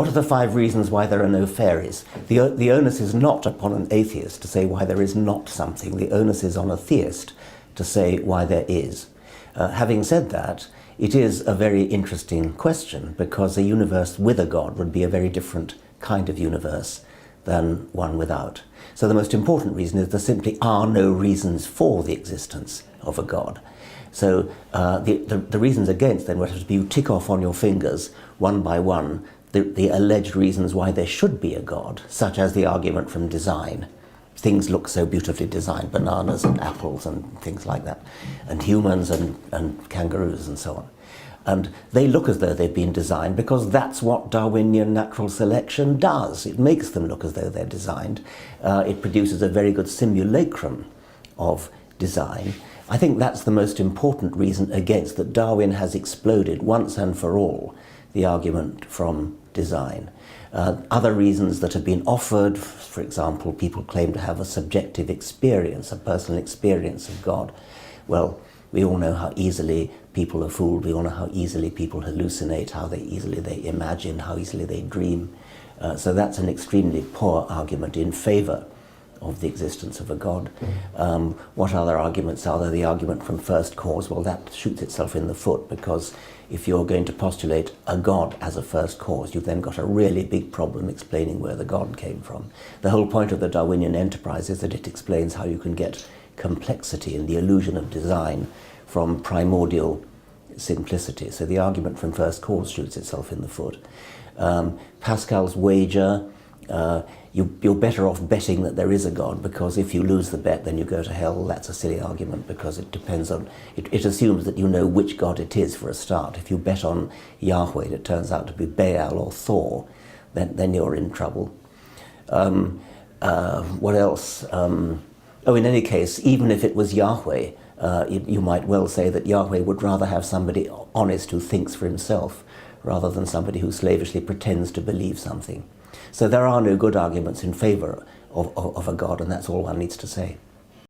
What are the 5 reasons why there are no fairies? The onus is not upon an atheist to say why there is not something. The onus is on a theist to say why there is. Having said that, it is a very interesting question, because a universe with a God would be a very different kind of universe than one without. So the most important reason is there simply are no reasons for the existence of a God. So the reasons against then would have to be you tick off on your fingers one by one the alleged reasons why there should be a God, such as the argument from design. Things look so beautifully designed, bananas and apples and things like that, and humans and kangaroos and so on. And they look as though they've been designed because that's what Darwinian natural selection does. It makes them look as though they're designed. It produces a very good simulacrum of design. I think that's the most important reason against, that Darwin has exploded once and for all the argument from design. Other reasons that have been offered, for example, people claim to have a subjective experience, a personal experience of God. Well, we all know how easily people are fooled, we all know how easily people hallucinate, how easily they imagine, how easily they dream. So that's an extremely poor argument in favour of the existence of a God. What other arguments are there? The argument from first cause, well, that shoots itself in the foot, because if you're going to postulate a God as a first cause, you've then got a really big problem explaining where the God came from. The whole point of the Darwinian enterprise is that it explains how you can get complexity and the illusion of design from primordial simplicity. So the argument from first cause shoots itself in the foot. Pascal's wager, you're better off betting that there is a God, because if you lose the bet then you go to hell. That's a silly argument, because it depends on, it assumes that you know which God it is for a start. If you bet on Yahweh and it turns out to be Baal or Thor, then you're in trouble. What else? Oh, in any case, even if it was Yahweh, you might well say that Yahweh would rather have somebody honest who thinks for himself, rather than somebody who slavishly pretends to believe something. So there are no good arguments in favour of a God, and that's all one needs to say.